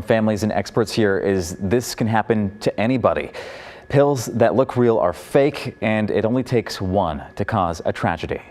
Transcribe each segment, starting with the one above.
Families and experts here is this can happen to anybody. Pills that look real are fake, and it only takes one to cause a tragedy.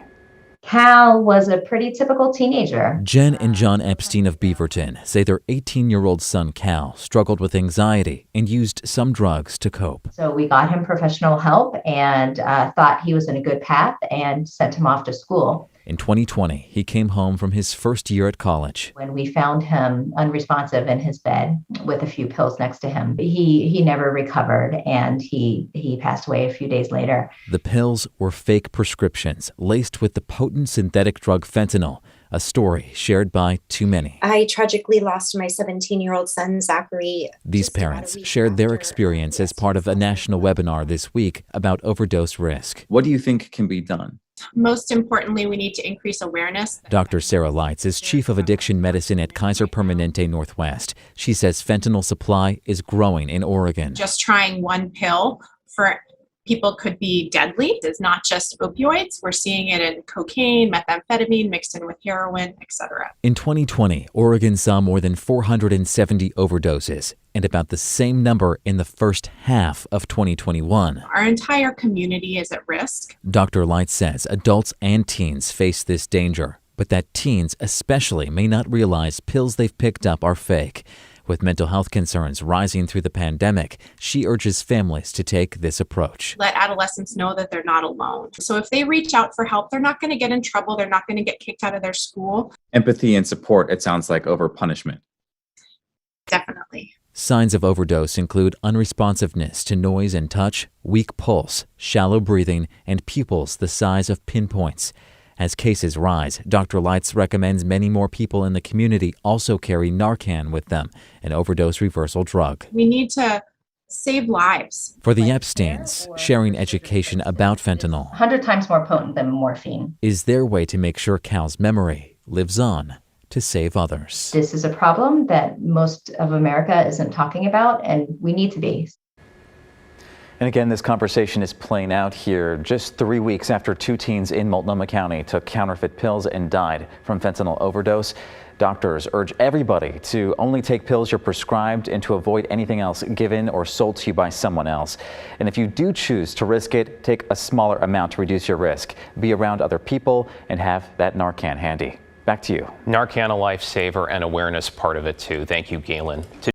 Cal was a pretty typical teenager. Jen and John Epstein of Beaverton say their 18-year-old son Cal struggled with anxiety and used some drugs to cope. So we got him professional help and thought he was in a good path and sent him off to school. In 2020, he came home from his first year at college. When we found him unresponsive in his bed with a few pills next to him, he never recovered, and he passed away a few days later. The pills were fake prescriptions laced with the potent synthetic drug fentanyl, a story shared by too many. I tragically lost my 17-year-old son, Zachary. These parents shared their experience as part of a national webinar this week about overdose risk. What do you think can be done? Most importantly, we need to increase awareness. Dr. Sarah Leitz is chief of addiction medicine at Kaiser Permanente Northwest. She says fentanyl supply is growing in Oregon. Just trying one pill for people could be deadly. It's not just opioids. We're seeing it in cocaine, methamphetamine mixed in with heroin, etc. In 2020, Oregon saw more than 470 overdoses, and about the same number in the first half of 2021. Our entire community is at risk. Dr. Leitz says adults and teens face this danger, but that teens especially may not realize pills they've picked up are fake. With mental health concerns rising through the pandemic, she urges families to take this approach. Let adolescents know that they're not alone. So if they reach out for help, they're not going to get in trouble. They're not going to get kicked out of their school. Empathy and support, it sounds like, over punishment. Definitely. Signs of overdose include unresponsiveness to noise and touch, weak pulse, shallow breathing, and pupils the size of pinpoints. As cases rise, Dr. Leitz recommends many more people in the community also carry Narcan with them, an overdose reversal drug. We need to save lives. For the Epsteins, sharing education about fentanyl 100 times more potent than morphine. is their way to make sure Cal's memory lives on to save others. This is a problem that most of America isn't talking about, and we need to be. And again, this conversation is playing out here just 3 weeks after two teens in Multnomah County took counterfeit pills and died from fentanyl overdose. Doctors urge everybody to only take pills you're prescribed and to avoid anything else given or sold to you by someone else. And if you do choose to risk it, take a smaller amount to reduce your risk. Be around other people and have that Narcan handy. Back to you. Narcan, a lifesaver, and awareness part of it too. Thank you, Galen.